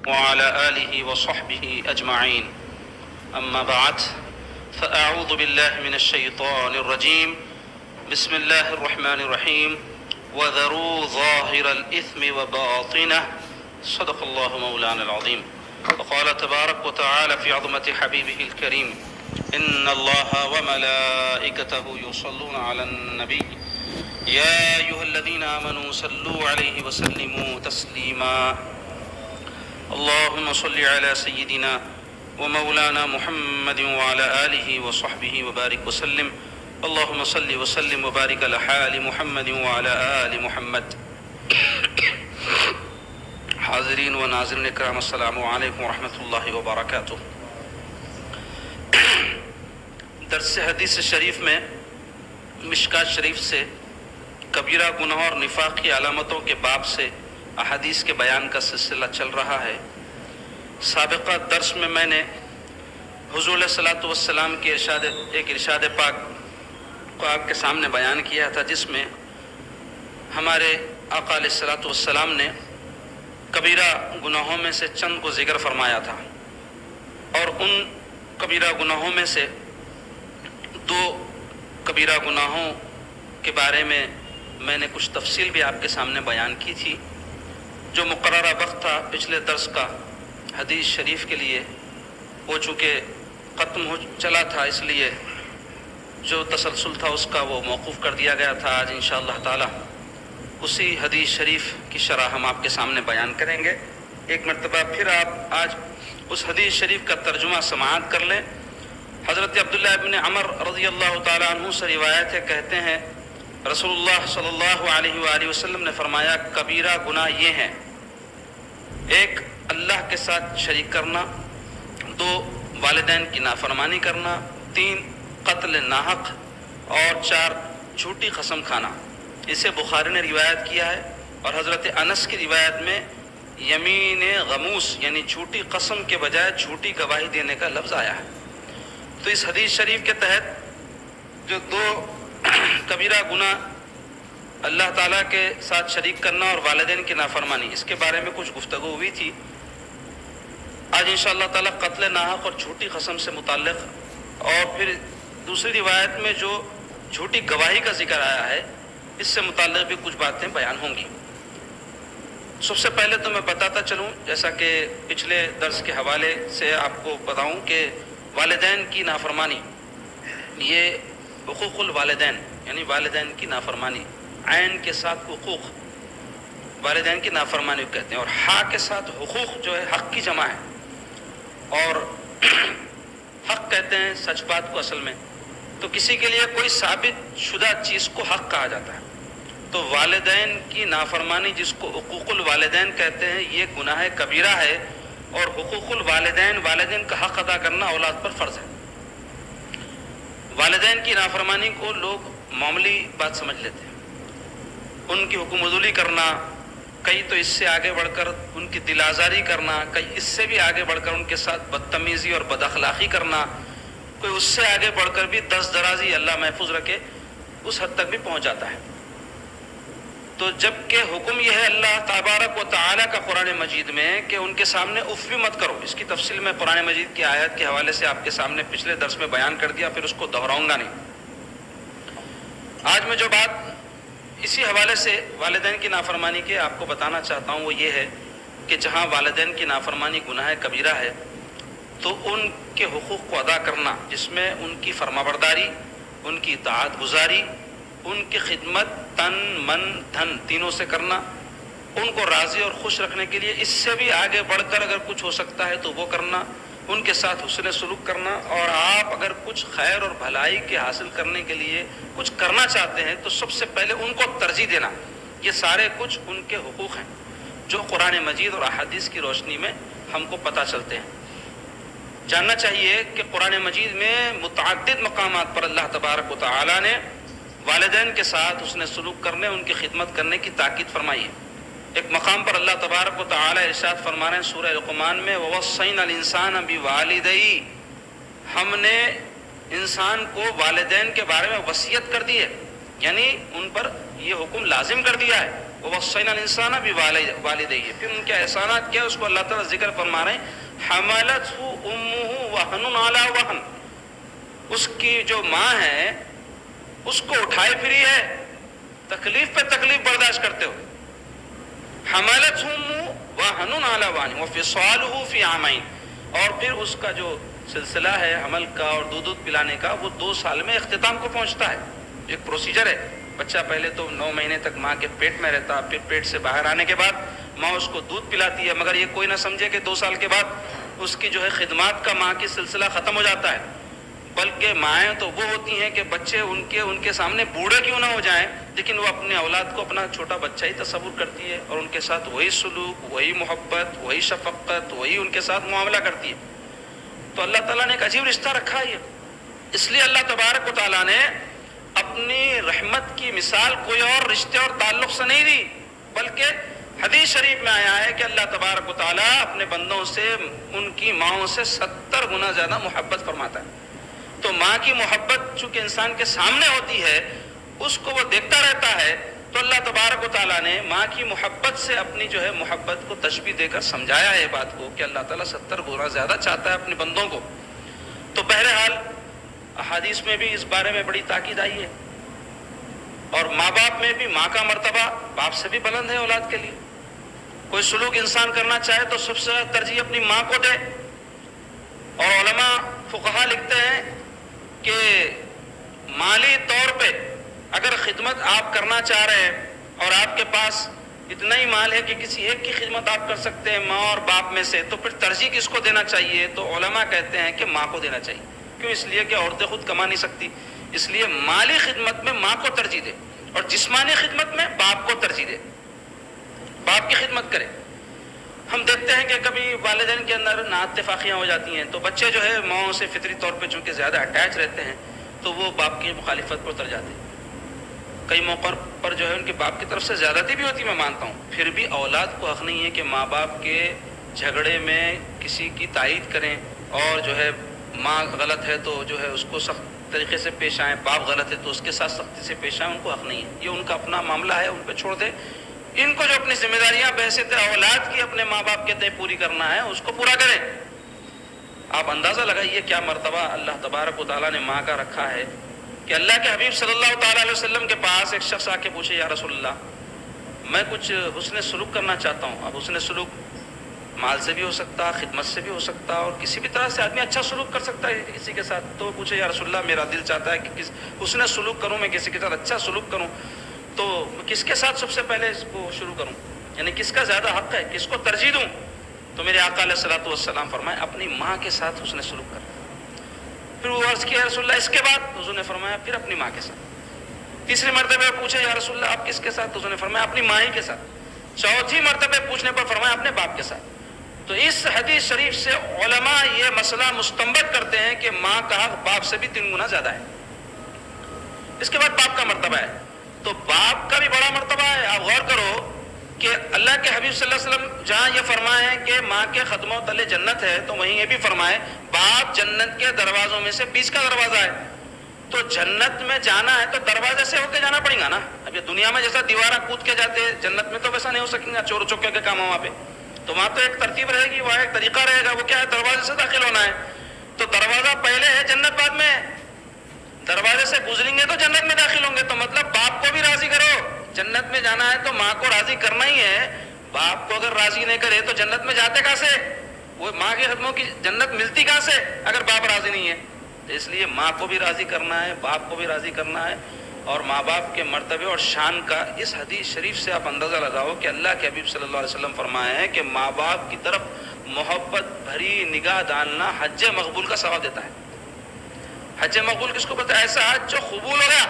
وعلى آله وصحبه أجمعين. أما بعد، فأعوذ بالله من الشيطان الرجيم. بسم الله الرحمن الرحيم. وذروا ظاهر الإثم وباطنه. صدق الله مولانا العظيم. وقال تبارك وتعالى في عظمة حبيبه الكريم: إن الله وملائكته يصلون على النبي يا أيها الذين آمنوا صلوا عليه وسلموا تسليما. اللهم صل على سيدنا ومولانا محمد وعلى آله وصحبه وبارك وسلم. اللهم صل وسلم وبارك على حال محمد وعلى آل محمد. حاضرین و ناظرین کرام، السلام علیکم ورحمۃ اللہ وبرکاتہ. درس حدیث شریف میں مشکات شریف سے کبیرہ گناہ اور نفاق کی علامتوں کے باب سے احادیث کے بیان کا سلسلہ چل رہا ہے. سابقہ درس میں نے حضور علیہ الصلوۃ والسلام کے ارشاد پاک کو آپ کے سامنے بیان کیا تھا، جس میں ہمارے آقا علیہ الصلوۃ والسلام نے کبیرہ گناہوں میں سے چند کو ذکر فرمایا تھا، اور ان کبیرہ گناہوں میں سے دو کبیرہ گناہوں کے بارے میں نے کچھ تفصیل بھی آپ کے سامنے بیان کی تھی. جو مقررہ وقت تھا پچھلے درس کا حدیث شریف کے لیے، وہ چونکہ ختم ہو چلا تھا، اس لیے جو تسلسل تھا اس کا وہ موقوف کر دیا گیا تھا. آج انشاءاللہ تعالی اسی حدیث شریف کی شرح ہم آپ کے سامنے بیان کریں گے. ایک مرتبہ پھر آپ آج اس حدیث شریف کا ترجمہ سماعت کر لیں. حضرت عبداللہ ابن عمر رضی اللہ تعالیٰ عنہ سے روایت ہے، کہتے ہیں رسول اللہ صلی اللہ علیہ وآلہ وسلم نے فرمایا: کبیرہ گناہ یہ ہیں: ایک، اللہ کے ساتھ شریک کرنا; دو، والدین کی نافرمانی کرنا; تین، قتل ناحق; اور چار، جھوٹی قسم کھانا. اسے بخاری نے روایت کیا ہے، اور حضرت انس کی روایت میں یمین غموس یعنی جھوٹی قسم کے بجائے جھوٹی گواہی دینے کا لفظ آیا ہے. تو اس حدیث شریف کے تحت جو دو کبیرہ گناہ، اللہ تعالیٰ کے ساتھ شریک کرنا اور والدین کی نافرمانی، اس کے بارے میں کچھ گفتگو ہوئی تھی. آج انشاءاللہ تعالیٰ قتل ناحق اور جھوٹی قسم سے متعلق، اور پھر دوسری روایت میں جو جھوٹی گواہی کا ذکر آیا ہے، اس سے متعلق بھی کچھ باتیں بیان ہوں گی. سب سے پہلے تو میں بتاتا چلوں، جیسا کہ پچھلے درس کے حوالے سے آپ کو بتاؤں کہ والدین کی نافرمانی، یہ حقوق الوالدین یعنی والدین کی نافرمانی، عین کے ساتھ حقوق، والدین کی نافرمانی کہتے ہیں، اور ہا کے ساتھ حقوق جو ہے حق کی جمع ہے، اور حق کہتے ہیں سچ بات کو اصل میں. تو کسی کے لیے کوئی ثابت شدہ چیز کو حق کہا جاتا ہے. تو والدین کی نافرمانی، جس کو حقوق الوالدین کہتے ہیں، یہ گناہ کبیرہ ہے، اور حقوق الوالدین، والدین کا حق ادا کرنا اولاد پر فرض ہے. والدین کی نافرمانی کو لوگ معمولی بات سمجھ لیتے ہیں، ان کی حکم عدولی کرنا، کئی تو اس سے آگے بڑھ کر ان کی دل آزاری کرنا، کئی اس سے بھی آگے بڑھ کر ان کے ساتھ بدتمیزی اور بد اخلاقی کرنا، کوئی اس سے آگے بڑھ کر بھی دست درازی، اللہ محفوظ رکھے، اس حد تک بھی پہنچ جاتا ہے. تو جب کہ حکم یہ ہے اللہ تبارک و تعالیٰ کا قرآن مجید میں کہ ان کے سامنے اف بھی مت کرو. اس کی تفصیل میں قرآن مجید کی آیت کے حوالے سے آپ کے سامنے پچھلے درس میں بیان کر دیا، پھر اس کو دہراؤں گا نہیں. آج میں جو بات اسی حوالے سے والدین کی نافرمانی کے آپ کو بتانا چاہتا ہوں، وہ یہ ہے کہ جہاں والدین کی نافرمانی گناہ کبیرہ ہے، تو ان کے حقوق کو ادا کرنا، جس میں ان کی فرمانبرداری، ان کی اطاعت گزاری، ان کی خدمت تن من دھن تینوں سے کرنا، ان کو راضی اور خوش رکھنے کے لیے اس سے بھی آگے بڑھ کر اگر کچھ ہو سکتا ہے تو وہ کرنا، ان کے ساتھ حسن سلوک کرنا، اور آپ اگر کچھ خیر اور بھلائی کے حاصل کرنے کے لیے کچھ کرنا چاہتے ہیں تو سب سے پہلے ان کو ترجیح دینا. یہ سارے کچھ ان کے حقوق ہیں جو قرآن مجید اور احادیث کی روشنی میں ہم کو پتہ چلتے ہیں. جاننا چاہیے کہ قرآن مجید میں متعدد مقامات پر اللہ تبارک و تعالیٰ نے والدین کے ساتھ حسن سلوک کرنے، ان کی خدمت کرنے کی تاکید فرمائی ہے. ایک مقام پر اللہ تبارک و تعالیٰ ارشاد فرما رہے ہیں سورہ لقمان میں: وَوَصَّيْنَا الْإِنسَانَ بِوَالِدَيْهِ، ہم نے انسان کو والدین کے بارے میں وصیت کر دی ہے، یعنی ان پر یہ حکم لازم کر دیا ہے. وَوَصَّيْنَا الْإِنسَانَ بِوَالِدَيْهِ، پھر ان کے احسانات کیا اس کو اللہ تعالیٰ ذکر فرما رہے ہیں. حَمَلَتْهُ أُمُّهُ وَهْنٌ عَلَى وَهْنٍ، اس کی جو ماں ہے اس کو اٹھائے پھری ہے تکلیف پہ تکلیف برداشت کرتے ہوئے. حَمَلَتْهُ أُمُّهُ وَهْنٌ عَلَى وَهْنٍ وَفِصَالُهُ فِي عَامَيْنِ، اور پھر اس کا جو سلسلہ ہے حمل کا اور دودھ پلانے کا وہ 2 سال میں اختتام کو پہنچتا ہے. ایک پروسیجر ہے. بچہ پہلے تو 9 مہینے تک ماں کے پیٹ میں رہتا، پھر پیٹ سے باہر آنے کے بعد ماں اس کو دودھ پلاتی ہے، مگر یہ کوئی نہ سمجھے کہ 2 سال کے بعد اس کی جو ہے خدمات کا ماں کی سلسلہ ختم ہو جاتا ہے. بلکہ مائیں تو وہ ہوتی ہیں کہ بچے ان کے سامنے بوڑھے کیوں نہ ہو جائیں لیکن وہ اپنے اولاد کو اپنا چھوٹا بچہ ہی تصور کرتی ہے اور ان کے ساتھ وہی سلوک، وہی محبت، وہی شفقت، وہی ان کے ساتھ معاملہ کرتی ہے. تو اللہ تعالیٰ نے ایک عجیب رشتہ رکھا ہے. اس لیے اللہ تبارک و تعالیٰ نے اپنی رحمت کی مثال کوئی اور رشتے اور تعلق سے نہیں دی، بلکہ حدیث شریف میں آیا ہے کہ اللہ تبارک و تعالیٰ اپنے بندوں سے ان کی ماؤں سے 70 گنا زیادہ محبت فرماتا ہے. تو ماں کی محبت چونکہ انسان کے سامنے ہوتی ہے اس کو وہ دیکھتا رہتا ہے، تو اللہ تبارک و تعالیٰ نے ماں کی محبت سے اپنی جو ہے محبت کو تشبیہ دے کر سمجھایا ہے بات کو کہ اللہ تعالیٰ 70 گنا زیادہ چاہتا ہے اپنے بندوں کو. تو بہرحال احادیث میں بھی اس بارے میں بڑی تاکید آئی ہے، اور ماں باپ میں بھی ماں کا مرتبہ باپ سے بھی بلند ہے اولاد کے لیے. کوئی سلوک انسان کرنا چاہے تو سب سے ترجیح اپنی ماں کو دے. اور علماء فقہا لکھتے ہیں کہ مالی طور پہ اگر خدمت آپ کرنا چاہ رہے ہیں اور آپ کے پاس اتنا ہی مال ہے کہ کسی ایک کی خدمت آپ کر سکتے ہیں ماں اور باپ میں سے، تو پھر ترجیح کس کو دینا چاہیے؟ تو علماء کہتے ہیں کہ ماں کو دینا چاہیے. کیوں؟ اس لیے کہ عورتیں خود کما نہیں سکتی، اس لیے مالی خدمت میں ماں کو ترجیح دے اور جسمانی خدمت میں باپ کو ترجیح دے، باپ کی خدمت کرے. ہم دیکھتے ہیں کہ کبھی والدین کے اندر نااتفاقیاں ہو جاتی ہیں تو بچے جو ہے ماؤں سے فطری طور پہ چونکہ زیادہ اٹیچ رہتے ہیں تو وہ باپ کی مخالفت پر اتر جاتے ہیں. کئی موقع پر جو ہے ان کے باپ کی طرف سے زیادتی بھی ہوتی، میں مانتا ہوں، پھر بھی اولاد کو حق نہیں ہے کہ ماں باپ کے جھگڑے میں کسی کی تائید کریں، اور جو ہے ماں غلط ہے تو جو ہے اس کو سخت طریقے سے پیش آئیں، باپ غلط ہے تو اس کے ساتھ سختی سے پیش آئیں. ان کو حق نہیں ہے، یہ ان کا اپنا معاملہ ہے، ان پہ چھوڑ دے. ان کو جو اپنی ذمہ داریاں بحیثیت اولاد کی اپنے ماں باپ کے تئیں پوری کرنا ہے اس کو پورا کریں. آپ اندازہ لگائیے کیا مرتبہ اللہ تبارک و تعالیٰ نے ماں کا رکھا ہے کہ اللہ کے حبیب صلی اللہ تعالیٰ علیہ وسلم کے پاس ایک شخص آ کے پوچھے، یا رسول اللہ میں کچھ حسن سلوک کرنا چاہتا ہوں. اب حسن سلوک مال سے بھی ہو سکتا، خدمت سے بھی ہو سکتا، اور کسی بھی طرح سے آدمی اچھا سلوک کر سکتا ہے کسی کے ساتھ. تو پوچھے، یا رسول اللہ میرا دل چاہتا ہے کہ حسن سلوک کروں، میں کسی کے ساتھ اچھا سلوک کروں، تو کس کے ساتھ سب سے پہلے اس کو شروع کروں، یعنی کس کا زیادہ حق ہے، کس کو ترجیح دوں؟ تو میرے آقا علیہ الصلوۃ والسلام فرمائے اپنی ماں کے ساتھ حسن سلوک کر. پھر وہ عرض کیا، یا رسول اللہ اس کے بعد؟ حضور نے فرمایا پھر اپنی ماں کے ساتھ. تیسری مرتبہ پوچھے، یا رسول اللہ آپ کس کے ساتھ؟ حضور نے فرمایا اپنی ماں ہی کے ساتھ. چوتھی مرتبہ پوچھنے پر فرمایا اپنے باپ کے ساتھ. تو اس حدیث شریف سے علماء یہ مسئلہ مستنبط کرتے ہیں کہ ماں کا حق باپ سے بھی 3 گنا زیادہ ہے. اس کے بعد باپ کا مرتبہ ہے. تو باپ کا بھی بڑا مرتبہ ہے. آپ غور کرو کہ اللہ کے حبیب صلی اللہ علیہ وسلم جہاں یہ فرمائے ہیں کہ ماں کے قدموں تلے جنت ہے، تو وہیں یہ بھی فرمائے باپ جنت کے دروازوں میں سے 20 کا دروازہ ہے. تو جنت میں جانا ہے تو دروازے سے ہو کے جانا پڑے گا نا. اب یہ دنیا میں جیسا دیوارہ کود کے جاتے، جنت میں تو ویسا نہیں ہو سکیں گا، چور چکے کے کام وہاں پہ. تو وہاں تو ایک ترتیب رہے گی، وہاں ایک طریقہ رہے گا. وہ کیا ہے؟ دروازے سے داخل ہونا ہے. تو دروازہ پہلے ہے، جنت بعد میں. دروازے سے گزریں گے تو جنت میں داخل ہوں گے. تو مطلب باپ کو بھی راضی کرو. جنت میں جانا ہے تو ماں کو راضی کرنا ہی ہے. باپ کو اگر راضی نہیں کرے تو جنت میں جاتے کہاں سے؟ وہ ماں کے قدموں کی جنت ملتی کہاں سے اگر باپ راضی نہیں ہے؟ تو اس لیے ماں کو بھی راضی کرنا ہے، باپ کو بھی راضی کرنا ہے. اور ماں باپ کے مرتبے اور شان کا اس حدیث شریف سے آپ اندازہ لگاؤ کہ اللہ کے حبیب صلی اللہ علیہ وسلم فرمائے ہیں کہ ماں باپ کی طرف محبت بھری نگاہ ڈالنا حج مقبول کا ثواب دیتا ہے. حج مقبول کس کو پتہ ہے؟ ایسا حج جو قبول ہو گیا.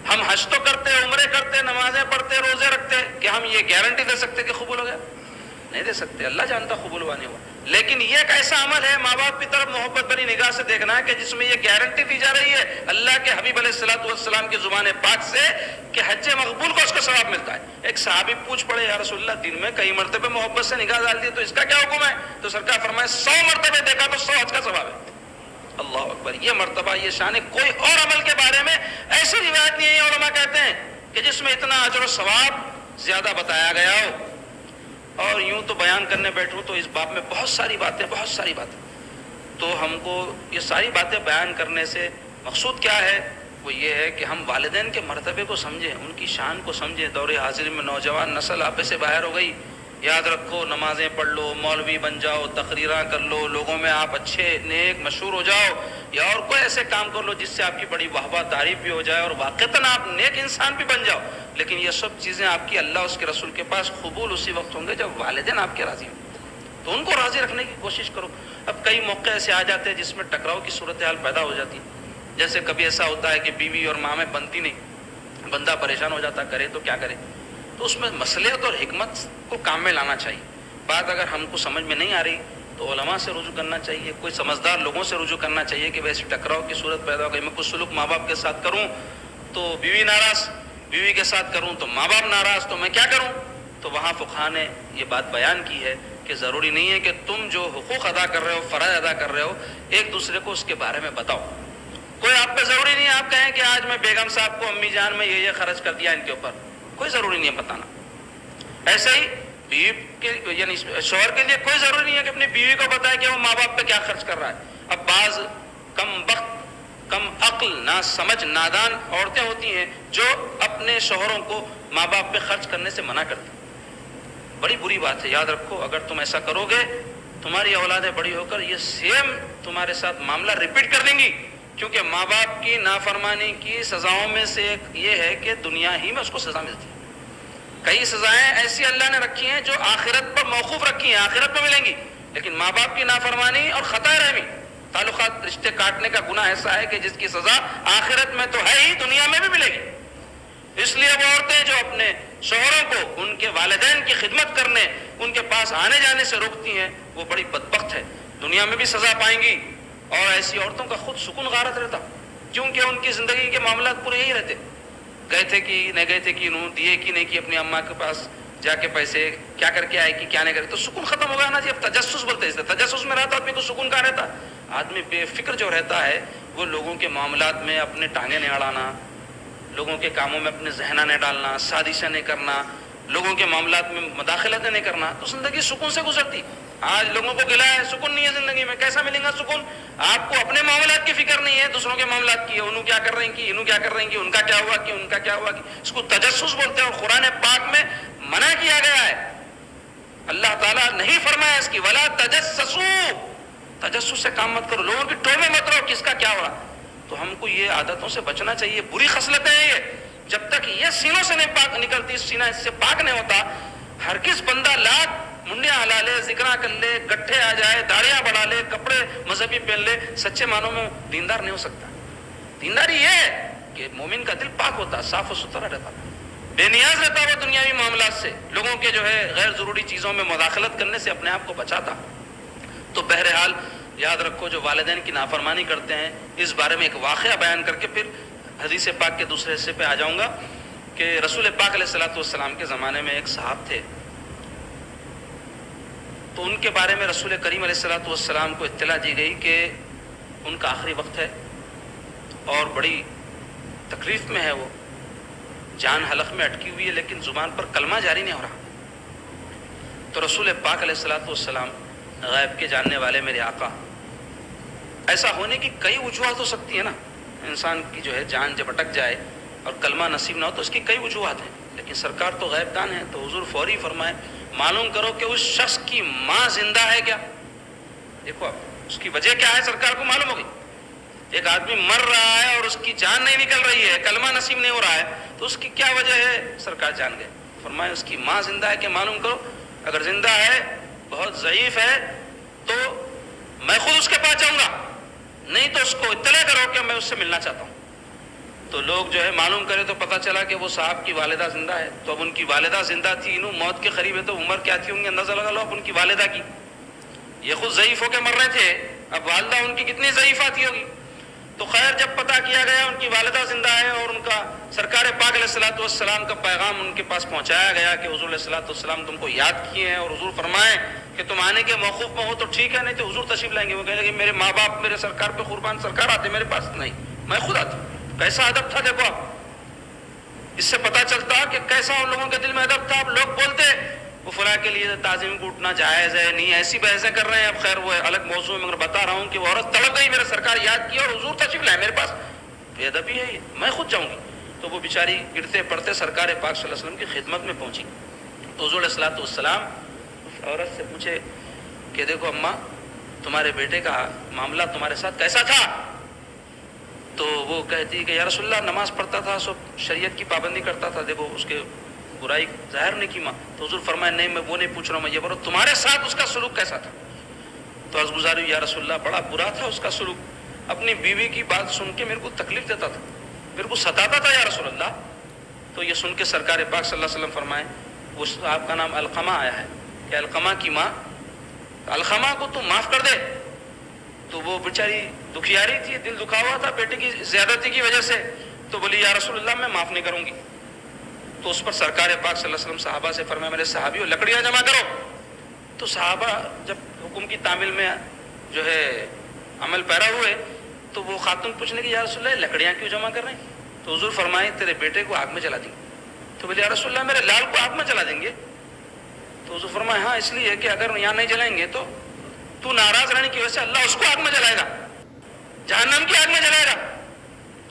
ہم حج تو کرتے، عمرے کرتے، نمازیں پڑھتے، روزے رکھتے، کہ ہم یہ گارنٹی دے سکتے کہ قبول ہو گیا؟ نہیں دے سکتے. اللہ جانتا قبول ہوا نہیں ہوا. لیکن یہ ایک ایسا عمل ہے ماں باپ کی طرف محبت بھری نگاہ سے دیکھنا ہے کہ جس میں یہ گارنٹی دی جا رہی ہے اللہ کے حبیب علیہ الصلوۃ والسلام کی زبان پاک سے کہ حج مقبول کو اس کا ثواب ملتا ہے. ایک صحابی پوچھ پڑے، یا رسول اللہ دن میں کئی مرتبہ محبت سے نگاہ ڈال دی تو اس کا کیا حکم ہے؟ تو سرکار فرمائے 100 مرتبہ دیکھا تو 100 حج کا ثواب ہے. اللہ اکبر. یہ مرتبہ، یہ شان ہے. کوئی اور عمل کے بارے میں ایسی روایت نہیں ہے. علماء کہتے ہیں کہ جس میں اتنا اجر و ثواب زیادہ بتایا گیا ہو. اور یوں تو بیان کرنے بیٹھوں تو اس باب میں بہت ساری باتیں تو ہم کو یہ ساری باتیں بیان کرنے سے مقصود کیا ہے؟ وہ یہ ہے کہ ہم والدین کے مرتبے کو سمجھیں، ان کی شان کو سمجھیں. دور حاضر میں نوجوان نسل آپے سے باہر ہو گئی. یاد رکھو، نمازیں پڑھ لو، مولوی بن جاؤ، تقریراں کر لو، لوگوں میں آپ اچھے نیک مشہور ہو جاؤ، یا اور کوئی ایسے کام کر لو جس سے آپ کی بڑی واہ تعریف بھی ہو جائے اور واقعتاً آپ نیک انسان بھی بن جاؤ. لیکن یہ سب چیزیں آپ کی اللہ اس کے رسول کے پاس قبول اسی وقت ہوں گے جب والدین آپ کے راضی ہوں. تو ان کو راضی رکھنے کی کوشش کرو. اب کئی موقع ایسے آ جاتے ہیں جس میں ٹکراؤ کی صورتحال پیدا ہو جاتی ہے. جیسے کبھی ایسا ہوتا ہے کہ بیوی اور ماں میں بنتی نہیں، بندہ پریشان ہو جاتا، کرے تو کیا کرے. تو اس میں مصلحت اور حکمت کو کام میں لانا چاہیے. بات اگر ہم کو سمجھ میں نہیں آ رہی تو علماء سے رجوع کرنا چاہیے، کوئی سمجھدار لوگوں سے رجوع کرنا چاہیے کہ ویسے ٹکراؤ کی صورت پیدا ہو گئی. میں کچھ سلوک ماں باپ کے ساتھ کروں تو بیوی ناراض، بیوی کے ساتھ کروں تو ماں باپ ناراض، تو میں کیا کروں؟ تو وہاں فقہاء نے یہ بات بیان کی ہے کہ ضروری نہیں ہے کہ تم جو حقوق ادا کر رہے ہو، فرائض ادا کر رہے ہو، ایک دوسرے کو اس کے بارے میں بتاؤ. کوئی آپ پہ ضروری نہیں ہے آپ کہیں کہ آج میں بیگم صاحب کو امی جان میں یہ خرچ کر دیا ان کے اوپر، کوئی ضروری نہیں ہے بتانا. ایسے ہی بیوی کے یعنی شوہر کے لیے کوئی ضروری نہیں ہے کہ اپنی بیوی کو بتائے کہ وہ ماں باپ پہ کیا خرچ کر رہا ہے. اب بعض کم وقت، کم عقل، نا سمجھ، نادان عورتیں ہوتی ہیں جو اپنے شوہروں کو ماں باپ پہ خرچ کرنے سے منع کرتی ہیں. بڑی بری بات ہے. یاد رکھو، اگر تم ایسا کرو گے تمہاری اولادیں بڑی ہو کر یہ سیم تمہارے ساتھ معاملہ ریپیٹ کر دیں گی. کیونکہ ماں باپ کی نافرمانی کی سزاؤں میں سے ایک یہ ہے کہ دنیا ہی میں اس کو سزا ملتی ہے. کئی سزائیں ایسی اللہ نے رکھی ہیں جو آخرت پر موقوف رکھی ہیں، آخرت میں ملیں گی. لیکن ماں باپ کی نافرمانی اور خطا رحمی، تعلقات، رشتے کاٹنے کا گناہ ایسا ہے کہ جس کی سزا آخرت میں تو ہے ہی، دنیا میں بھی ملے گی. اس لیے وہ عورتیں جو اپنے شوہروں کو ان کے والدین کی خدمت کرنے، ان کے پاس آنے جانے سے روکتی ہیں، وہ بڑی بدبخت ہے، دنیا میں بھی سزا پائیں گی. اور ایسی عورتوں کا خود سکون غارت رہتا، کیونکہ ان کی زندگی کے معاملات پورے یہی رہتے. گئے تھے کہ نہیں گئے تھے کہ انہوں دیے کہ نہیں کہ اپنی اماں کے پاس جا کے پیسے کیا کر کے آئے کہ کیا نہیں کرے، تو سکون ختم ہو گیا نا جی. اب تجسس بولتے ہیں، تجسس میں رہتا آدمی کو سکون کہاں رہتا. آدمی بے فکر جو رہتا ہے وہ لوگوں کے معاملات میں اپنے ٹانگیں نہیں اڑانا، لوگوں کے کاموں میں اپنے ذہنہ نہیں ڈالنا، سازشیں نہیں کرنا، لوگوں کے معاملات میں مداخلت نہیں کرنا، تو زندگی سکون سے گزرتی. آج لوگوں کو گلا ہے، سکون نہیں ہے زندگی میں. کیسا ملے گا سکون؟ آپ کو اپنے معاملات کی فکر نہیں ہے، دوسروں کے معاملات کی ہے. انہوں کیا کر رہے ہیں کہ انہوں کیا کر رہے ہیں کہ ان کا کیا ہوا کہ ان کا کیا ہوا کہ. اس کو تجسس بولتے ہیں اور قرآن پاک میں منع کیا گیا ہے. اللہ تعالیٰ نہیں فرمایا اس کی ولا تجسسوا، تجسس سے کام مت کرو، لوگوں کی ٹو میں مت رہو کس کا کیا ہوا. تو ہم کو یہ عادتوں سے بچنا چاہیے. بری خصلتیں ہیں یہ، جب تک یہ سینوں سے نہیں پاک نکلتی، سینہ اس سے پاک نہیں ہوتا. ہرگز بندہ لاکھ منڈیاں ہلا لے، ذکرہ کر لے، گٹھے آ جائے، داڑیاں بڑھا لے، کپڑے مذہبی پہن لے، سچے معنوں میں دیندار نہیں ہو سکتا. دینداری یہ ہے کہ مومن کا دل پاک ہوتا، صاف و ستھرا رہتا، بے نیاز رہتا وہ دنیاوی معاملات سے، لوگوں کے جو ہے غیر ضروری چیزوں میں مداخلت کرنے سے اپنے آپ کو بچاتا. تو بہرحال یاد رکھو، جو والدین کی نافرمانی کرتے ہیں، اس بارے میں ایک واقعہ بیان کر کے پھر حدیث پاک کے دوسرے حصے پہ آ جاؤں گا کہ رسول پاک علیہ الصلوۃ والسلام کے زمانے میں ایک صحابہ تھے. تو ان کے بارے میں رسول کریم علیہ الصلوۃ والسلام کو اطلاع دی گئی کہ ان کا آخری وقت ہے اور بڑی تکلیف میں ہے، وہ جان حلق میں اٹکی ہوئی ہے لیکن زبان پر کلمہ جاری نہیں ہو رہا. تو رسول پاک علیہ الصلوۃ والسلام، غیب کے جاننے والے میرے آقا، ایسا ہونے کی کئی وجوہات ہو سکتی ہے نا، انسان کی جو ہے جان جب اٹک جائے اور کلمہ نصیب نہ ہو تو اس کی کئی وجوہات ہیں، لیکن سرکار تو غیب دان ہے. تو حضور فوری فرمائے معلوم کرو کہ اس شخص کی ماں زندہ ہے کیا. دیکھو اب اس کی وجہ کیا ہے سرکار کو معلوم ہوگی. ایک آدمی مر رہا ہے اور اس کی جان نہیں نکل رہی ہے، کلمہ نصیب نہیں ہو رہا ہے، تو اس کی کیا وجہ ہے سرکار جان گئے. فرمائے اس کی ماں زندہ ہے کہ معلوم کرو. اگر زندہ ہے، بہت ضعیف ہے، تو میں خود اس کے پاس جاؤں گا، نہیں تو اس کو اطلاع کرو کہ میں اس سے ملنا چاہتا ہوں. تو لوگ جو ہے معلوم کرے تو پتہ چلا کہ وہ صاحب کی والدہ زندہ ہے. تو اب ان کی والدہ زندہ تھی، انہوں موت کے قریب ہے، تو عمر کیا تھی ان کی اندازہ لگا لو اب ان کی والدہ کی. یہ خود ضعیف ہو کے مر رہے تھے، اب والدہ ان کی کتنی ضعیف آتی ہوگی. تو خیر جب پتہ کیا گیا ان کی والدہ زندہ ہے اور ان کا سرکار پاک علیہ الصلوۃ والسلام کا پیغام ان کے پاس پہنچایا گیا کہ حضور علیہ الصلوۃ والسلام تم کو یاد کیے ہیں اور حضور فرمائیں کہ تم آنے کے موقوف میں ہو تو ٹھیک ہے، نہیں تو حضور تشریف لائیں گے. وہ کہیں گے میرے ماں باپ میرے سرکار پہ قربان، سرکار آتے میرے پاس نہیں، میں خود آتا ہوں. کیسا ادب تھا دیکھو آپ. اس سے پتہ چلتا کہ کیسا ان لوگوں کے دل میں ادب تھا. اب لوگ بولتے وہ فلاں کے لیے تعظیم کو اٹھنا جائز ہے نہیں, ایسی بحثیں کر رہے ہیں. اب خیر وہ الگ موضوع ہے, مگر بتا رہا ہوں کہ وہ عورت تڑپ گئی, میرا سرکار یاد کیا اور حضور تشریف لائے میرے پاس, بے ادبی ہے یہ, میں خود جاؤں گی. تو وہ بیچاری گرتے پڑتے سرکار پاک صلی اللہ علیہ وسلم کی خدمت میں پہنچی. تو حضور علیہ السلام اس عورت سے پوچھے کہ دیکھو اماں, تمہارے بیٹے کا معاملہ تمہارے ساتھ کیسا تھا؟ تو وہ کہتی کہ یا رسول اللہ نماز پڑھتا تھا, سب شریعت کی پابندی کرتا تھا, دیکھو اس کے برائی ظاہر نہیں کی ماں. تو حضور فرمایا نہیں میں وہ نہیں پوچھ رہا ہوں, میں یہ بول رہا ہوں تمہارے ساتھ اس کا سلوک کیسا تھا؟ تو عرض گزاری یا رسول اللہ بڑا برا تھا اس کا سلوک, اپنی بیوی کی بات سن کے میرے کو تکلیف دیتا تھا, میرے کو ستاتا تھا یا رسول اللہ. تو یہ سن کے سرکار پاک صلی اللہ علیہ وسلم فرمائے وہ آپ کا نام علقمہ آیا ہے کہ علقمہ کی ماں, علقمہ کو تو معاف کر دے. تو وہ بیچاری دکھیاری تھی, دل دکھا ہوا تھا بیٹے کی زیادتی کی وجہ سے, تو بولی یا رسول اللہ میں معاف نہیں کروں گی. تو اس پر سرکار پاک صلی اللہ علیہ وسلم صحابہ سے فرمایا میرے صحابیوں لکڑیاں جمع کرو. تو صحابہ جب حکم کی تعمیل میں جو ہے عمل پیرا ہوئے تو وہ خاتون پوچھنے کی یا رسول اللہ لکڑیاں کیوں جمع کر رہے ہیں؟ تو حضور فرمائے تیرے بیٹے کو آگ میں جلا دیں گے. تو بولے یا رسول اللہ میرے لال کو آگ میں جلا دیں گے؟ تو حضور فرمائے ہاں اس لیے کہ اگر یہاں نہیں جلائیں گے تو ناراض رہنے کی وجہ سے اللہ اس کو آگ میں جلائے گا, جہنم کی آگ میں جلائے گا.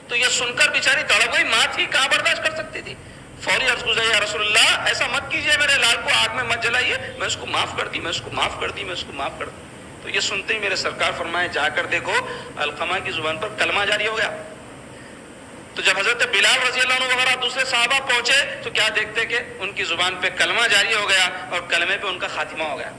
تو یہ سن کر بیچاری تڑپ گئی, ماں تھی کہاں برداشت کر سکتی تھی. فوری عرض گزاری یا رسول اللہ ایسا مت کیجئے, میرے لال کو آگ میں مت جلائیے, میں اس کو معاف کر دی, میں اس کو معاف کر دی, میں اس کو معاف کر دی. تو یہ سنتے ہی میرے سرکار فرمائے جا کر دیکھو علقمہ کی زبان پر کلمہ جاری ہو گیا. تو جب حضرت بلال رضی اللہ عنہ وغیرہ دوسرے صحابہ پہنچے تو کیا دیکھتے کہ ان کی زبان پہ کلمہ جاری ہو گیا اور کلمے پہ ان کا خاتمہ ہو گیا.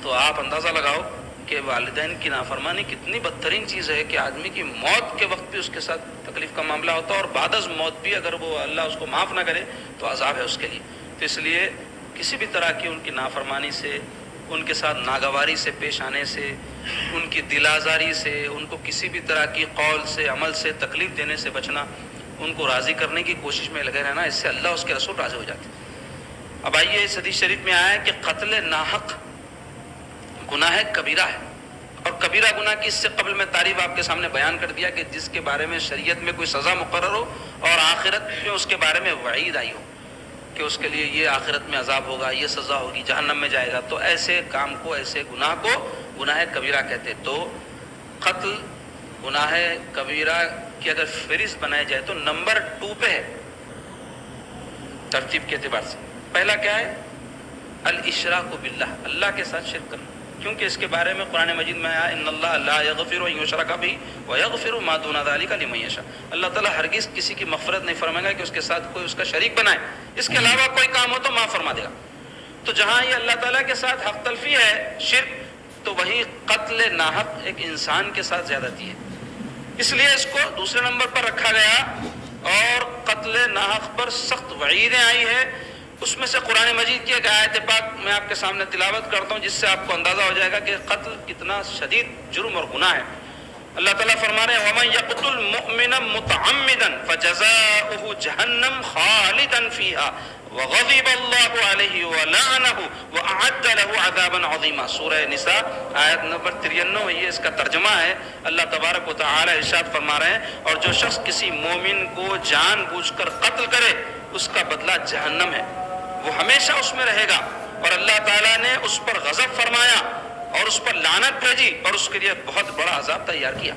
تو آپ اندازہ لگاؤ کہ والدین کی نافرمانی کتنی بدترین چیز ہے کہ آدمی کی موت کے وقت بھی اس کے ساتھ تکلیف کا معاملہ ہوتا ہے, اور بعد از موت بھی اگر وہ اللہ اس کو معاف نہ کرے تو عذاب ہے اس کے لیے. تو اس لیے کسی بھی طرح کی ان کی نافرمانی سے, ان کے ساتھ ناگواری سے پیش آنے سے, ان کی دل آزاری سے, ان کو کسی بھی طرح کی قول سے عمل سے تکلیف دینے سے بچنا, ان کو راضی کرنے کی کوشش میں لگے رہنا, اس سے اللہ اس کے رسول راضی ہو جاتے. اب آئیے اس حدیث شریف میں آیا ہے کہ قتل ناحق گناہ کبیرہ ہے, اور کبیرہ گناہ کی اس سے قبل میں تعریف آپ کے سامنے بیان کر دیا کہ جس کے بارے میں شریعت میں کوئی سزا مقرر ہو اور آخرت میں اس کے بارے میں وعید آئی ہو کہ اس کے لیے یہ آخرت میں عذاب ہوگا, یہ سزا ہوگی, جہنم میں جائے گا. تو ایسے کام کو, ایسے گناہ کو گناہ کبیرہ کہتے. تو قتل گناہ کبیرہ کی اگر فہرست بنائی جائے تو نمبر 2 پہ ہے ترتیب کے اعتبار سے. پہلا کیا ہے؟ الاشراک باللہ, اللہ کے ساتھ شرک کرنا, کیونکہ اس کے بارے میں قرآن مجید میں آیا ان اللہ لا یغفر ان یشرک بہ ویغفر ما دون ذلک لمن یشاء. اللہ تعالیٰ ہرگز کسی کی مغفرت نہیں فرمائے گا کہ اس کے ساتھ کوئی اس کا شریک بنائے, اس کے علاوہ کوئی کام ہو تو معاف فرما دے گا. تو جہاں یہ اللہ تعالیٰ کے ساتھ حق تلفی ہے شرک, تو وہیں قتل ناحق ایک انسان کے ساتھ زیادتی ہے, اس لیے اس کو دوسرے نمبر پر رکھا گیا. اور قتل ناحق پر سخت وعیدیں آئی ہے. اس میں سے قرآن مجید کی ایک آیت پاک میں آپ کے سامنے تلاوت کرتا ہوں, جس سے آپ کو اندازہ ہو جائے گا کہ قتل کتنا شدید جرم اور گناہ ہے. اللہ تعالیٰ فرما رہے ہیں وَمَن يَقْتُلْ مُؤْمِنًا مُتَعَمِّدًا فَجَزَاؤُهُ جَهَنَّمُ خَالِدًا فِيهَا وَغَضِبَ اللَّهُ عَلَيْهِ وَلَعَنَهُ وَأَعَدَّ لَهُ عَذَابًا عَظِيمًا. سورہ نساء آیت نمبر 93, یہ اس کا ترجمہ ہے. اللہ تبارک و تعالی ارشاد فرما رہے ہیں اور جو شخص کسی مومن کو جان بوجھ کر قتل کرے اس کا بدلہ جہنم ہے, وہ ہمیشہ اس میں رہے گا. اور اللہ تعالیٰ نے اس پر غضب فرمایا اور اس پر لعنت بھیجی اور اس کے لیے بہت بڑا عذاب تیار کیا.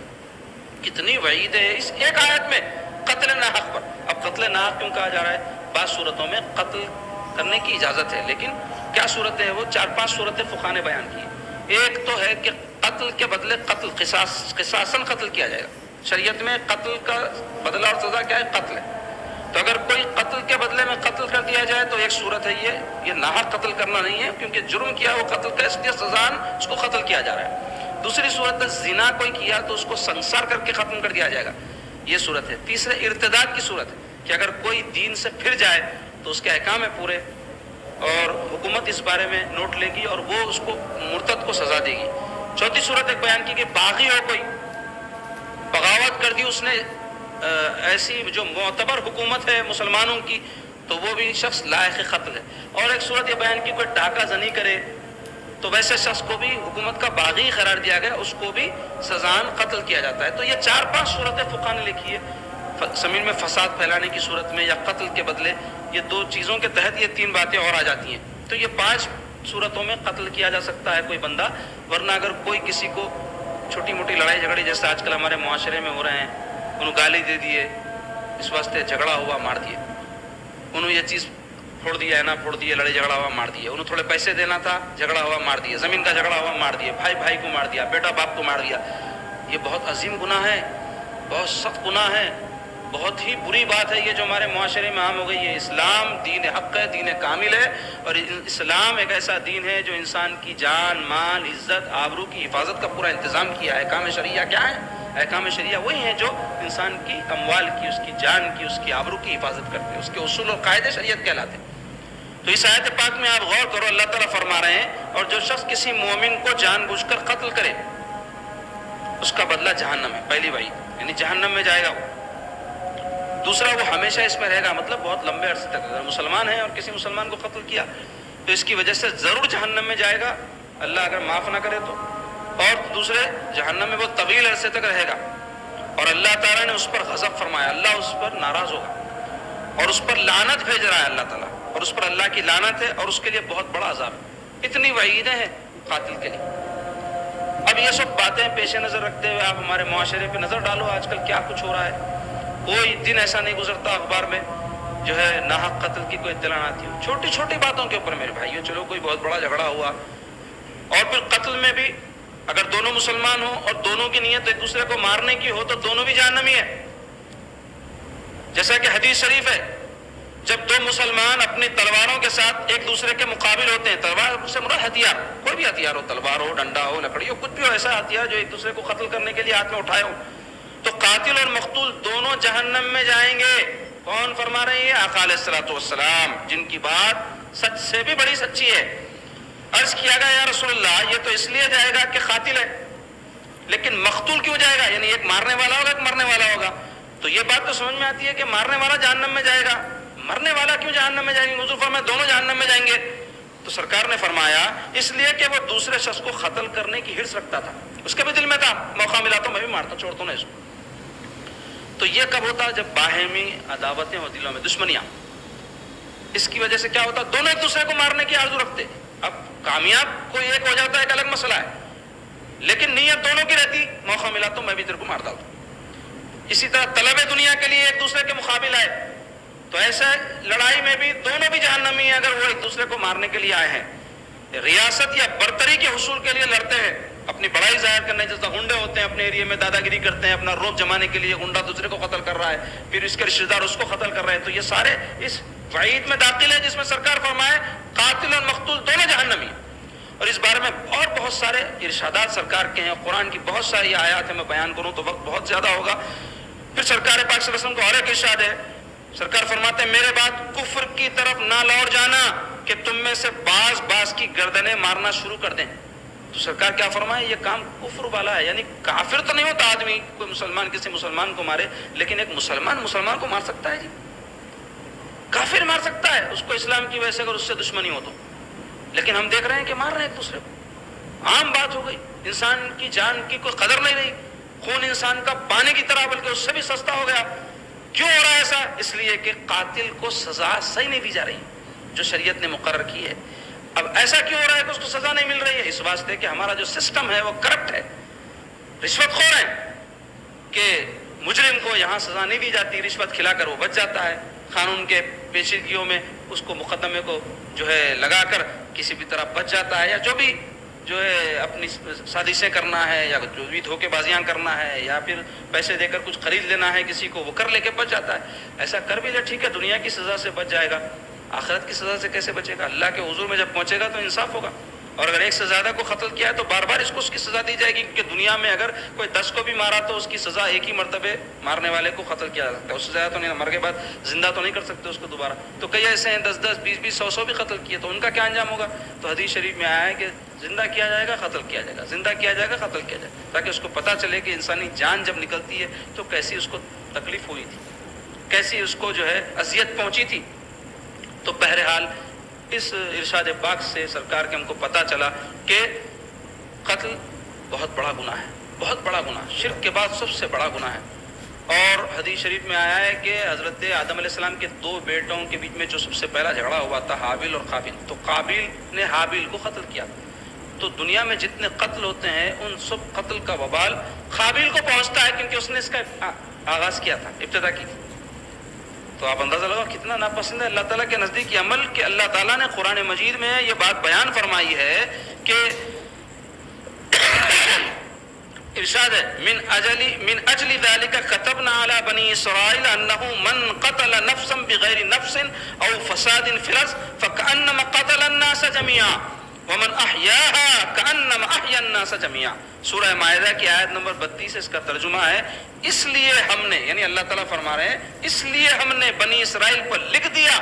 کتنی وعید ہے اس ایک آیت میں قتل ناحق پر. اب قتل ناحق کیوں کہا جا رہا ہے؟ بعض صورتوں میں قتل کرنے کی اجازت ہے, لیکن کیا صورتیں ہیں وہ 4-5 صورتیں فقہا نے بیان کی. ایک تو ہے کہ قتل کے بدلے قتل, قصاصاً قتل کیا جائے گا. شریعت میں قتل کا بدلہ اور سزا کیا ہے؟ قتل ہے. تو اگر کوئی قتل کے بدلے میں قتل کر دیا جائے تو ایک صورت ہے یہ ناحق قتل کرنا نہیں ہے, کیونکہ جرم کیا وہ قتل کا, اس لیے سزاً اس کو قتل کیا جا رہا ہے. دوسری صورت ہے زنا کوئی کیا تو اس کو سنسار کر کے ختم کر دیا جائے گا, یہ صورت ہے. تیسرے ارتداد کی صورت ہے کہ اگر کوئی دین سے پھر جائے تو اس کے احکام ہے پورے, اور حکومت اس بارے میں نوٹ لے گی اور وہ اس کو مرتد کو سزا دے گی. چوتھی صورت ایک بیان کی کہ باغی ہو, کوئی بغاوت کر دی اس نے, ایسی جو معتبر حکومت ہے مسلمانوں کی, تو وہ بھی شخص لائق قتل ہے. اور ایک صورت یہ بیان کی کوئی ڈاکہ زنی کرے تو ویسے شخص کو بھی حکومت کا باغی قرار دیا گیا, اس کو بھی سزاً قتل کیا جاتا ہے. تو یہ 4-5 صورتیں فقہا نے لکھی ہے. زمین میں فساد پھیلانے کی صورت میں یا قتل کے بدلے، یہ دو چیزوں کے تحت یہ تین باتیں اور آ جاتی ہیں. تو یہ 5 صورتوں میں قتل کیا جا سکتا ہے کوئی بندہ. ورنہ اگر کوئی کسی کو چھوٹی موٹی لڑائی جھگڑی جیسے آج کل ہمارے معاشرے میں ہو رہے ہیں، انہوں گالی دے دیے، اس واسطے جھگڑا ہوا مار دیے، انہوں یہ چیز پھوڑ دیا ہے نا پھوڑ دیے، لڑائی جھگڑا ہوا مار دیے، انہوں تھوڑے پیسے دینا تھا جھگڑا ہوا مار دیے، زمین کا جھگڑا ہوا مار دیے، بھائی بھائی کو مار دیا، بیٹا باپ کو مار دیا. یہ بہت عظیم گناہ ہے، بہت سخت گناہ ہے، بہت ہی بری بات ہے یہ جو ہمارے معاشرے میں عام ہو گئی ہے. اسلام دین حق ہے، دین کامل ہے، اور اسلام ایک ایسا دین ہے جو انسان کی جان مال عزت آبرو کی حفاظت کا پورا انتظام کیا ہے. احکام شریعہ کیا ہے؟ احکام شریعہ وہی ہیں جو انسان کی اموال کی، اس کی جان کی، اس کی آبرو کی حفاظت کرتے ہیں. اس کے اصول اور قاعدے شریعت کہلاتے ہیں. تو اس آیت پاک میں آپ غور کرو، اللہ تعالیٰ فرما رہے ہیں اور جو شخص کسی مومن کو جان بوجھ کر قتل کرے اس کا بدلہ جہنم ہے. پہلی وعید یعنی جہنم میں جائے گا وہ. دوسرا وہ ہمیشہ اس میں رہے گا، مطلب بہت لمبے عرصے تک. اگر مسلمان ہے اور کسی مسلمان کو قتل کیا تو اس کی وجہ سے ضرور جہنم میں جائے گا، اللہ اگر معاف نہ کرے تو. اور دوسرے جہنم میں وہ طویل عرصے تک رہے گا. اور اللہ تعالیٰ نے اس پر غضب فرمایا، اللہ اس پر ناراض ہوگا اور اس پر لعنت بھیج رہا ہے اللہ تعالیٰ، اور اس پر اللہ کی لعنت ہے اور اس کے لیے بہت بڑا عذاب ہے. اتنی وعیدیں ہیں قاتل کے لیے. اب یہ سب باتیں پیش نظر رکھتے ہوئے آپ ہمارے معاشرے پہ نظر ڈالو، آج کل کیا کچھ ہو رہا ہے. کوئی دن ایسا نہیں گزرتا اخبار میں جو ہے ناحق قتل کی کوئی اطلاع آتی ہو، چھوٹی چھوٹی باتوں کے اوپر. میرے بھائیو چلو کوئی بہت بڑا جھگڑا ہوا، اور پھر قتل میں بھی اگر دونوں مسلمان ہوں اور دونوں کی نیت ایک دوسرے کو مارنے کی ہو تو دونوں بھی جہنمی ہے. جیسا کہ حدیث شریف ہے، جب دو مسلمان اپنی تلواروں کے ساتھ ایک دوسرے کے مقابل ہوتے ہیں، تلوار سے مراد ہتھیار، کوئی بھی ہتھیار ہو، تلوار ہو، ڈنڈا ہو، لکڑی ہو، کچھ بھی ہو، ایسا ہتھیار جو ایک دوسرے کو قتل کرنے کے لیے ہاتھ میں اٹھائے ہو، تو قاتل اور مقتول دونوں جہنم میں جائیں گے. کون فرما رہے ہیں؟ آقا علیہ الصلوۃ والسلام، جن کی بات سچ سے بھی بڑی سچی ہے. عرض کیا گیا یا رسول اللہ یہ تو اس لیے جائے گا کہ قاتل ہے، لیکن مقتول کیوں جائے گا؟ یعنی ایک مارنے والا ہوگا ایک مرنے والا ہوگا. تو یہ بات تو سمجھ میں آتی ہے کہ مارنے والا جہنم میں جائے گا، مرنے والا کیوں جہنم میں جائیں گے؟ حضور فرمایا دونوں جہنم میں جائیں گے. تو سرکار نے فرمایا اس لیے کہ وہ دوسرے شخص کو قتل کرنے کی ہرس رکھتا تھا، اس کے بھی دل میں تھا موقع ملا تو میں بھی مارتا چھوڑتا ہوں اس کو. تو یہ کب ہوتا؟ جب باہمی عداوتیں ہو، دلوں میں دشمنیاں. اس کی وجہ سے کیا ہوتا؟ دونوں ایک دوسرے کو مارنے کی آرزو رکھتے. اب کامیاب کوئی ایک ہو جاتا ہے ایک الگ مسئلہ ہے، لیکن نیت دونوں کی رہتی موقع ملا تو میں بھی تیرے کو مار ڈالتا. اسی طرح طلب دنیا کے لیے ایک دوسرے کے مقابل آئے تو ایسے لڑائی میں بھی دونوں بھی جہنمی ہیں اگر وہ ایک دوسرے کو مارنے کے لیے آئے ہیں. ریاست یا برتری کے حصول کے لیے لڑتے ہیں، اپنی بڑائی ظاہر کرنے، جیسا گنڈے ہوتے ہیں اپنے ایریے میں دادا گیری کرتے ہیں، اپنا روب جمانے کے لیے گنڈا دوسرے کو قتل کر رہا ہے، پھر اس کے رشتہ دار اس کو قتل کر رہے ہیں. تو یہ سارے اس وعید میں داخل ہے جس میں سرکار فرمائے قاتل اور مقتول دونوں جہنمی. اور اس بارے میں اور بہت سارے ارشادات سرکار کے ہیں، قرآن کی بہت ساری آیات ہیں، میں بیان کروں تو وقت بہت زیادہ ہوگا. پھر سرکار پاک صلی اللہ علیہ وسلم کو اور ایک ارشاد ہے، سرکار فرماتے ہیں میرے بعد کفر کی طرف نہ لوٹ جانا کہ تم میں سے باز باز کی گردنیں مارنا شروع کر دیں. تو سرکار کیا فرمائے؟ یہ کام کفر والا ہے. یعنی کافر تو نہیں ہوتا آدمی، کوئی مسلمان کسی مسلمان کو مارے، لیکن ایک مسلمان مسلمان کو مار سکتا ہے. جی کافر مار سکتا ہے اس کو اسلام کی وجہ سے اگر اس سے دشمنی ہو تو. لیکن ہم دیکھ رہے ہیں کہ مار رہے ہیں ایک دوسرے کو، عام بات ہو گئی. انسان کی جان کی کوئی قدر نہیں رہی، خون انسان کا پانی کی طرح بلکہ اس سے بھی سستا ہو گیا. کیوں ہو رہا ہے ایسا؟ اس لیے کہ قاتل کو سزا صحیح نہیں دی جا رہی جو شریعت نے مقرر کی ہے. اب ایسا کیوں ہو رہا ہے کہ اس کو سزا نہیں مل رہی ہے؟ اس واسطے کہ ہمارا جو سسٹم ہے وہ کرپٹ ہے، رشوت خور ہے، کہ مجرم کو یہاں سزا نہیں دی جاتی، رشوت کھلا کر وہ بچ جاتا ہے، قانون کے پیچیدگیوں میں اس کو مقدمے کو جو ہے لگا کر کسی بھی طرح بچ جاتا ہے، یا جو بھی جو ہے اپنی سازشیں کرنا ہے، یا جو بھی دھوکے بازیاں کرنا ہے، یا پھر پیسے دے کر کچھ خرید لینا ہے کسی کو، وہ کر لے کے بچ جاتا ہے. ایسا کر بھی لے ٹھیک ہے، دنیا کی سزا سے بچ جائے گا، آخرت کی سزا سے کیسے بچے گا؟ اللہ کے حضور میں جب پہنچے گا تو انصاف ہوگا. اور اگر ایک سے زیادہ کو قتل کیا ہے تو بار بار اس کی سزا دی جائے گی، کیونکہ دنیا میں اگر کوئی 10 کو بھی مارا تو اس کی سزا ایک ہی مرتبہ مارنے والے کو قتل کیا جا سکتا ہے، اس سے زیادہ تو نہیں. مر کے بعد زندہ تو نہیں کر سکتے اس کو دوبارہ. تو کئی ایسے ہیں 10 20 100 بھی قتل کیے، تو ان کا کیا انجام ہوگا؟ تو حدیث شریف میں آیا ہے کہ زندہ کیا جائے گا، قتل کیا جائے گا، زندہ کیا جائے گا، قتل کیا جائے گا، تاکہ اس کو پتہ چلے کہ انسانی جان جب نکلتی ہے تو کیسی اس کو تکلیف ہوئی تھی، کیسی اس کو جو ہے اذیت پہنچی تھی. تو بہرحال اس ارشاد پاک سے سرکار کے ہم کو پتہ چلا کہ قتل بہت بڑا گناہ ہے، بہت بڑا گناہ، شرک کے بعد سب سے بڑا گناہ ہے. اور حدیث شریف میں آیا ہے کہ حضرت آدم علیہ السلام کے 2 بیٹوں کے بیچ میں جو سب سے پہلا جھگڑا ہوا تھا حابیل اور قابیل، تو قابیل نے حابیل کو قتل کیا. تو دنیا میں جتنے قتل ہوتے ہیں ان سب قتل کا وبال قابیل کو پہنچتا ہے، کیونکہ اس نے اس کا آغاز کیا تھا، ابتدا کی تھی. تو آپ اندازہ لگاؤ کتنا ناپسند ہے اللہ تعالیٰ کے نزدیک یہ عمل کہ اللہ تعالیٰ نے قرآن مجید میں یہ بات بیان فرمائی ہے کہ ارشاد ہے من اجل ذلك كتبنا على بني اسرائيل انه من قتل نفسا بغير نفس او فساد في الارض فكانما قتل الناس جميعا ومن احياها كانما احيا الناس جميعا. سورہ مائدہ کی آیت نمبر 32 اس کا ترجمہ ہے اس لیے ہم نے، یعنی اللہ تعالیٰ فرما رہے ہیں اس لیے ہم نے بنی اسرائیل پر لکھ دیا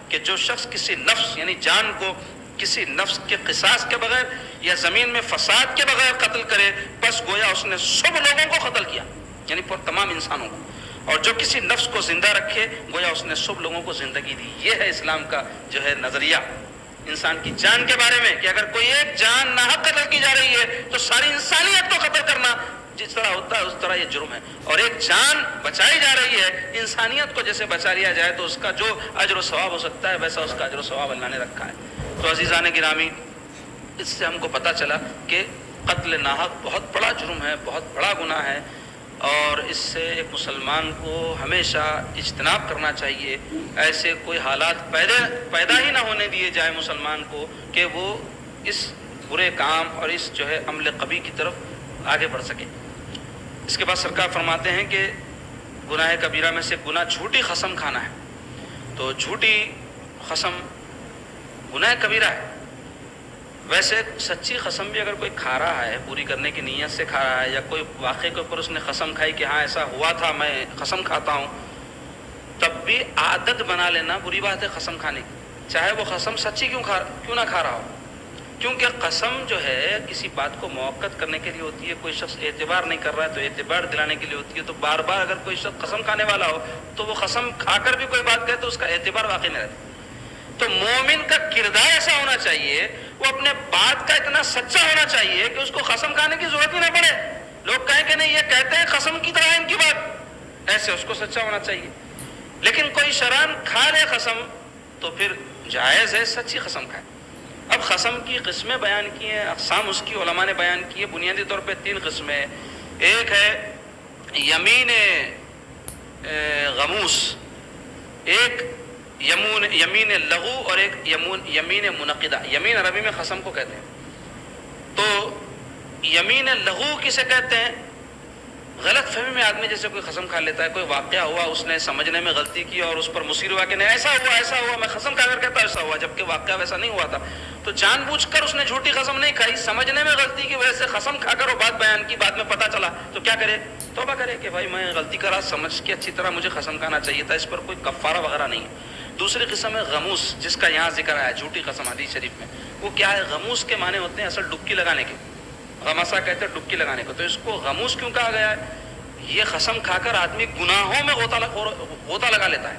کہ جو شخص کسی نفس یعنی جان کو کسی نفس کے قصاص کے بغیر یا زمین میں فساد کے بغیر قتل کرے بس گویا اس نے سب لوگوں کو قتل کیا، یعنی تمام انسانوں کو. اور جو کسی نفس کو زندہ رکھے گویا اس نے سب لوگوں کو زندگی دی. یہ ہے اسلام کا جو ہے نظریہ انسان کی جان کے بارے میں، کہ اگر کوئی ایک جان ناحق قتل کی جا رہی ہے تو ساری انسانیت کو قتل کرنا جس طرح ہوتا ہے اس طرح یہ جرم ہے. اور ایک جان بچائی جا رہی ہے، انسانیت کو جیسے بچا لیا جائے تو اس کا جو اجر و ثواب ہو سکتا ہے ویسا اس کا اجر و ثواب اللہ نے رکھا ہے. تو عزیزان گرامی، اس سے ہم کو پتہ چلا کہ قتل ناحق بہت بڑا جرم ہے، بہت بڑا گناہ ہے، اور اس سے ایک مسلمان کو ہمیشہ اجتناب کرنا چاہیے. ایسے کوئی حالات پیدا ہی نہ ہونے دیے جائے مسلمان کو کہ وہ اس برے کام اور اس جو ہے عمل قبیح کی طرف آگے بڑھ سکے. اس کے بعد سرکار فرماتے ہیں کہ گناہ کبیرہ میں سے گناہ جھوٹی قسم کھانا ہے. تو جھوٹی قسم گناہ کبیرہ ہے. ویسے سچی قسم بھی اگر کوئی کھا رہا ہے پوری کرنے کی نیت سے کھا رہا ہے، یا کوئی واقعے کے اوپر اس نے قسم کھائی کہ ہاں ایسا ہوا تھا میں قسم کھاتا ہوں، تب بھی عادت بنا لینا بری بات ہے قسم کھانے کی، چاہے وہ قسم سچی کیوں نہ کھا رہا ہو. کیونکہ قسم جو ہے کسی بات کو موقت کرنے کے لیے ہوتی ہے. کوئی شخص اعتبار نہیں کر رہا ہے تو اعتبار دلانے کے لیے ہوتی ہے. تو بار بار اگر کوئی شخص قسم کھانے والا ہو تو وہ قسم کھا کر بھی کوئی بات کہے تو اس کا اعتبار واقع نہیں رہتا. تو مومن کا کردار ایسا ہونا چاہیے، وہ اپنے بات کا اتنا سچا ہونا چاہیے کہ اس کو قسم کھانے کی ضرورت ہی نہ پڑے. لوگ کہیں کہ نہیں یہ کہتے ہیں قسم کی طرح ان کی بات، ایسے اس کو سچا ہونا چاہیے. لیکن کوئی شران کھا لے قسم تو پھر جائز ہے سچی قسم کھائے. اب قسم کی قسمیں بیان کی ہیں، اقسام اس کی علماء نے بیان کی ہے. بنیادی طور پہ 3 قسمیں. ایک ہے یمین غموس، ایک یمین لغو، اور ایک یمین منعقدہ. یمین عربی میں قسم کو کہتے ہیں. تو یمین لغو کسے کہتے ہیں؟ غلط فہمی میں آدمی جیسے کوئی قسم کھا لیتا ہے، کوئی واقعہ ہوا اس نے سمجھنے میں غلطی کی اور اس پر مصر ہوا کہ نہیں ایسا ہوا میں قسم کھا کر کہتا ایسا ہوا، جبکہ واقعہ ویسا نہیں ہوا تھا. تو جان بوجھ کر اس نے جھوٹی قسم نہیں کھائی، سمجھنے میں غلطی کی وجہ سے قسم کھا کر وہ بات بیان کی، بعد میں پتہ چلا تو کیا کرے؟ توبہ کرے کہ بھائی میں غلطی کرا، سمجھ کے اچھی طرح مجھے قسم کھانا چاہیے تھا. اس پر کوئی کفارہ وغیرہ نہیں ہے. دوسری قسم ہے غموس، جس کا یہاں ذکر آیا جھوٹی قسم حدیث شریف میں. وہ کیا ہے؟ غموس کے معنی ہوتے ہیں اصل ڈبکی لگانے کے. غمسا کہتے ہیں ڈبکی لگانے کو. تو اس کو غموس کیوں کہا گیا ہے؟ یہ قسم کھا کر آدمی گناہوں میں غوطہ لگا لیتا ہے،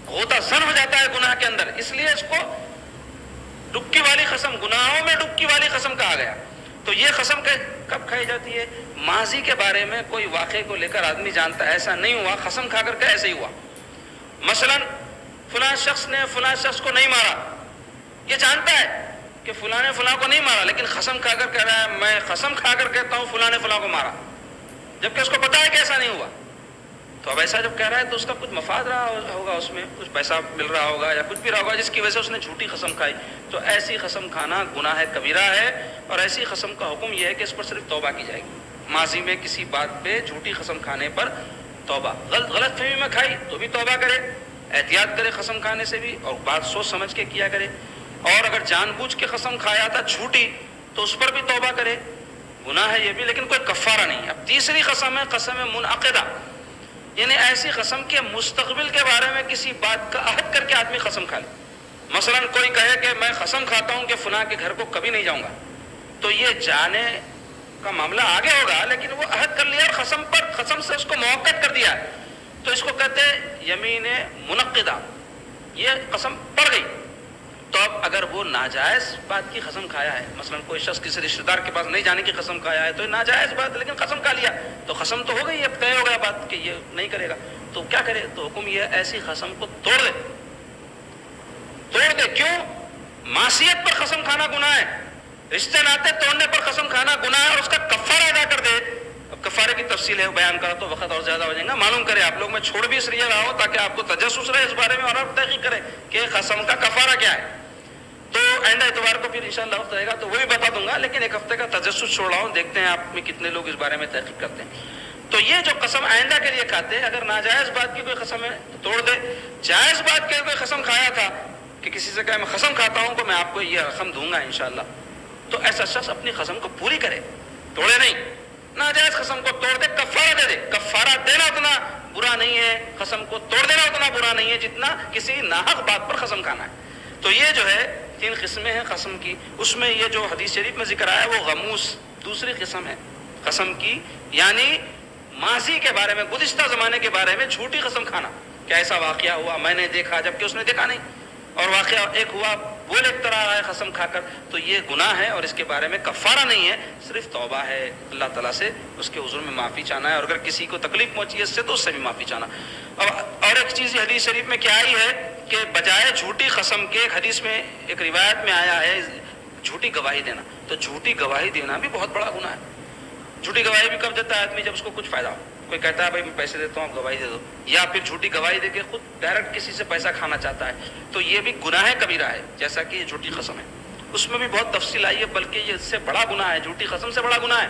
غوطہ زن ہو جاتا ہے گناہ کے اندر، اس لیے اس کو ڈبکی والی قسم، گناہوں میں ڈبکی والی قسم کہا گیا. تو یہ قسم کب کھائی جاتی ہے؟ ماضی کے بارے میں کوئی واقعے کو لے کر آدمی جانتا ہے ایسا نہیں ہوا، قسم کھا کر کہ ایسے ہی ہوا. مثلا فلاں شخص نے فلاں شخص کو نہیں مارا، یہ جانتا ہے کہ فلاں نے فلاں کو نہیں مارا، لیکن قسم کھا کر کہہ رہا ہے میں قسم کھا کر کہتا ہوں فلاں نے فلاں کو مارا، جبکہ اس کو پتا ہے کہ ایسا نہیں ہوا. تو اب ایسا جب کہہ رہا ہے تو اس کا کچھ مفاد رہا ہوگا، اس میں کچھ پیسہ مل رہا ہوگا یا کچھ بھی رہا ہوگا جس کی وجہ سے اس نے جھوٹی قسم کھائی. تو ایسی قسم کھانا گناہ کبیرہ ہے، اور ایسی قسم کا حکم یہ ہے کہ اس پر صرف توبہ کی جائے گی. ماضی میں کسی بات پہ جھوٹی قسم کھانے پر توبہ، غلط فہمی میں کھائی تو بھی توبہ کرے، احتیاط کرے قسم کھانے سے بھی، اور بات سوچ سمجھ کے کیا کرے. اور اگر جان بوجھ کے قسم کھایا تھا جھوٹی تو اس پر بھی توبہ کرے. گناہ ہے یہ بھی، لیکن کوئی کفارہ نہیں. اب تیسری قسم ہے قسم منعقدہ، یعنی ایسی قسم کے مستقبل کے بارے میں کسی بات کا عہد کر کے آدمی قسم کھا لے. مثلا کوئی کہے کہ میں قسم کھاتا ہوں کہ فلاں کے گھر کو کبھی نہیں جاؤں گا، تو یہ جانے کا معاملہ آگے ہوگا، لیکن وہ عہد کر لیا اور قسم سے اس کو موقت کر دیا، تو اس کو کہتے ہیں یمین منعقدہ. یہ قسم پڑ گئی. تو اب اگر وہ ناجائز بات کی قسم کھایا ہے، مثلا کوئی شخص کسی رشتہ دار کے پاس نہیں جانے کی قسم کھایا ہے، تو یہ ناجائز بات ہے، لیکن قسم کھا لیا تو قسم تو ہو گئی، اب طے ہو گیا بات کہ یہ نہیں کرے گا، تو کیا کرے؟ تو حکم یہ ہے ایسی قسم کو توڑ دے، توڑ دے۔ کیوں؟ معصیت پر قسم کھانا گناہ ہے، رشتے ناطے توڑنے پر قسم کھانا گناہ ہے، اور اس کا کفارہ ادا کر دے۔ اب کفارے کی تفصیل ہے، بیان کرا تو وقت اور زیادہ ہو جائے گا، معلوم کرے آپ لوگ، میں چھوڑ بھی اس لیے رہا ہوں تاکہ آپ کو تجسس رہے اس بارے میں اور آپ تحقیق کریں کہ قسم کا کفارہ کیا ہے۔ تو آئندہ اتوار کو پھر انشاءاللہ وقت رہے گا تو وہ بھی بتا دوں گا، لیکن ایک ہفتے کا تجسس چھوڑ رہا ہوں، دیکھتے ہیں آپ میں کتنے لوگ اس بارے میں تحقیق کرتے ہیں۔ تو یہ جو قسم آئندہ کے لیے کھاتے ہیں، اگر ناجائز بات کی کوئی قسم ہے تو توڑ دے، جائز بات کی کوئی قسم کھایا تھا کہ کسی سے کہا میں قسم کھاتا ہوں کہ میں آپ کو یہ رقم دوں گا انشاءاللہ، تو ایسا شخص اپنی قسم کو پوری کرے، توڑے نہیں، ناجائز قسم کو توڑ دے، کفارہ دے دے۔ کفارہ دینا اتنا برا نہیں ہے، قسم کو توڑ دینا اتنا برا نہیں ہے جتنا کسی ناحق بات پر قسم کھانا ہے۔ تو یہ جو ہے 3 قسمیں ہیں قسم کی، اس میں یہ جو حدیث شریف میں ذکر آیا ہے وہ غموس دوسری قسم ہے قسم کی، یعنی ماضی کے بارے میں، گزشتہ زمانے کے بارے میں جھوٹی قسم کھانا کہ ایسا واقعہ ہوا، میں نے دیکھا، جبکہ اس نے دیکھا نہیں، اور واقعہ ایک ہوا، وہ لکھتا رہا ہے قسم کھا کر، تو یہ گناہ ہے اور اس کے بارے میں کفارہ نہیں ہے، صرف توبہ ہے، اللہ تعالیٰ سے اس کے حضور میں معافی چاہنا ہے، اور اگر کسی کو تکلیف پہنچی ہے اس سے تو اس سے بھی معافی چاہنا۔ اور ایک چیز حدیث شریف میں کیا آئی ہے کہ بجائے جھوٹی قسم کے، ایک حدیث میں ایک روایت میں آیا ہے جھوٹی گواہی دینا، تو جھوٹی گواہی دینا بھی بہت بڑا گناہ ہے۔ جھوٹی گواہی بھی کب دیتا ہے آدمی؟ جب اس کو کچھ فائدہ ہو، کوئی کہتا ہے بھائی میں پیسے دیتا ہوں آپ گواہی دے دو، یا پھر جھوٹی گواہی دے کے خود ڈائریکٹ کسی سے پیسہ کھانا چاہتا ہے، تو یہ بھی گناہ کبیرہ ہے، جیسا کہ یہ جھوٹی قسم ہے۔ اس میں بھی بہت تفصیل آئی ہے، بلکہ یہ اس سے بڑا گناہ ہے، جھوٹی قسم سے بڑا گناہ ہے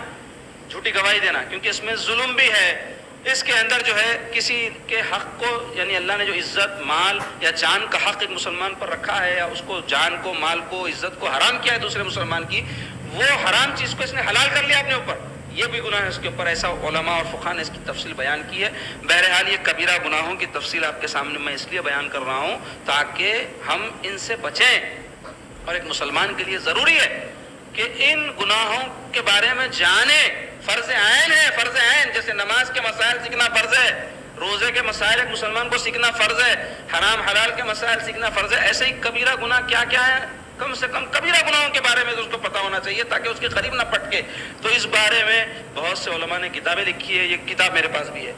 جھوٹی گواہی دینا، کیونکہ اس میں ظلم بھی ہے، اس کے اندر جو ہے کسی کے حق کو، یعنی اللہ نے جو عزت، مال یا جان کا حق ایک مسلمان پر رکھا ہے، یا اس کو جان کو، مال کو، عزت کو حرام کیا ہے دوسرے مسلمان کی، وہ حرام چیز کو اس نے حلال کر لیا اپنے اوپر، یہ بھی گناہ ہے اس کے اوپر۔ ایسا علماء اور فقہاء نے اس کی تفصیل بیان کی ہے۔ بہرحال یہ کبیرہ گناہوں کی تفصیل آپ کے سامنے میں اس لیے بیان کر رہا ہوں تاکہ ہم ان سے بچیں، اور ایک مسلمان کے لیے ضروری ہے کہ ان گناہوں کے بارے میں جانے، فرض عین ہے، فرض عین، جیسے نماز کے مسائل سیکھنا فرض ہے، روزے کے مسائل ایک مسلمان کو سیکھنا فرض ہے، حرام حلال کے مسائل سیکھنا فرض ہے، ایسے ہی کبیرہ گناہ کیا کیا ہے، کم سے کم کبیرہ گناہوں کے بارے میں تو اس کو پتہ ہونا چاہیے تاکہ اس کے قریب نہ پٹکے۔ تو اس بارے میں بہت سے علماء نے کتابیں لکھی ہے، یہ کتاب میرے پاس بھی ہے،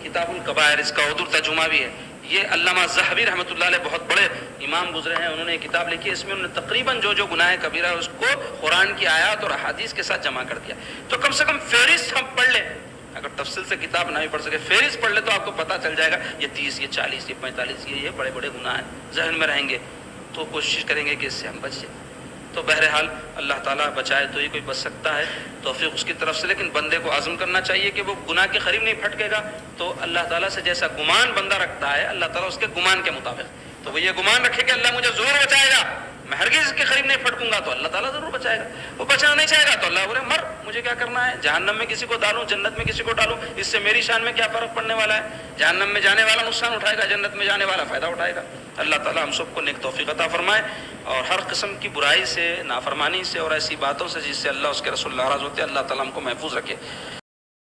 کتاب الکبائر، اس کا اردو ترجمہ بھی ہے، یہ علامہ ذہبی رحمۃ اللہ علیہ بہت بڑے امام گزرے ہیں، انہوں نے یہ کتاب لکھی ہے، اس میں انہوں نے تقریباً جو گناہ کبیرہ ہے اس کو قرآن کی آیات اور احادیث کے ساتھ جمع کر دیا۔ تو کم سے کم فہرست ہم پڑھ لیں، اگر تفصیل سے کتاب نہ بھی پڑھ سکے فہرست پڑھ لے تو آپ کو پتہ چل جائے گا یہ 30، یہ 40، یہ 45، یہ بڑے بڑے گناہ ہیں، ذہن میں رہیں گے تو کوشش کریں گے کہ اس سے ہم بچیں۔ تو بہرحال اللہ تعالیٰ بچائے تو ہی کوئی بچ سکتا ہے، توفیق اس کی طرف سے، لیکن بندے کو عزم کرنا چاہیے کہ وہ گناہ کے قریب نہیں پھٹکے گا، تو اللہ تعالیٰ سے جیسا گمان بندہ رکھتا ہے اللہ تعالیٰ اس کے گمان کے مطابق، تو وہ یہ گمان رکھے کہ اللہ مجھے ضرور بچائے گا، میں ہرگز اس کے قریب نہیں پھٹکوں گا، تو اللہ تعالیٰ ضرور بچائے گا۔ وہ بچانا نہیں چاہے گا تو اللہ بولے مر، مجھے کیا کرنا ہے، جہنم میں کسی کو ڈالوں، جنت میں کسی کو ڈالوں، اس سے میری شان میں کیا فرق پڑنے والا ہے، جہنم میں جانے والا نقصان اٹھائے گا، جنت میں جانے والا فائدہ اٹھائے گا۔ اللہ تعالیٰ ہم سب کو نیک توفیق عطا فرمائے، اور ہر قسم کی برائی سے، نافرمانی سے اور ایسی باتوں سے جس سے اللہ اس کے رسول ناراض ہوتے ہیں، اللہ تعالیٰ ہم کو محفوظ رکھے۔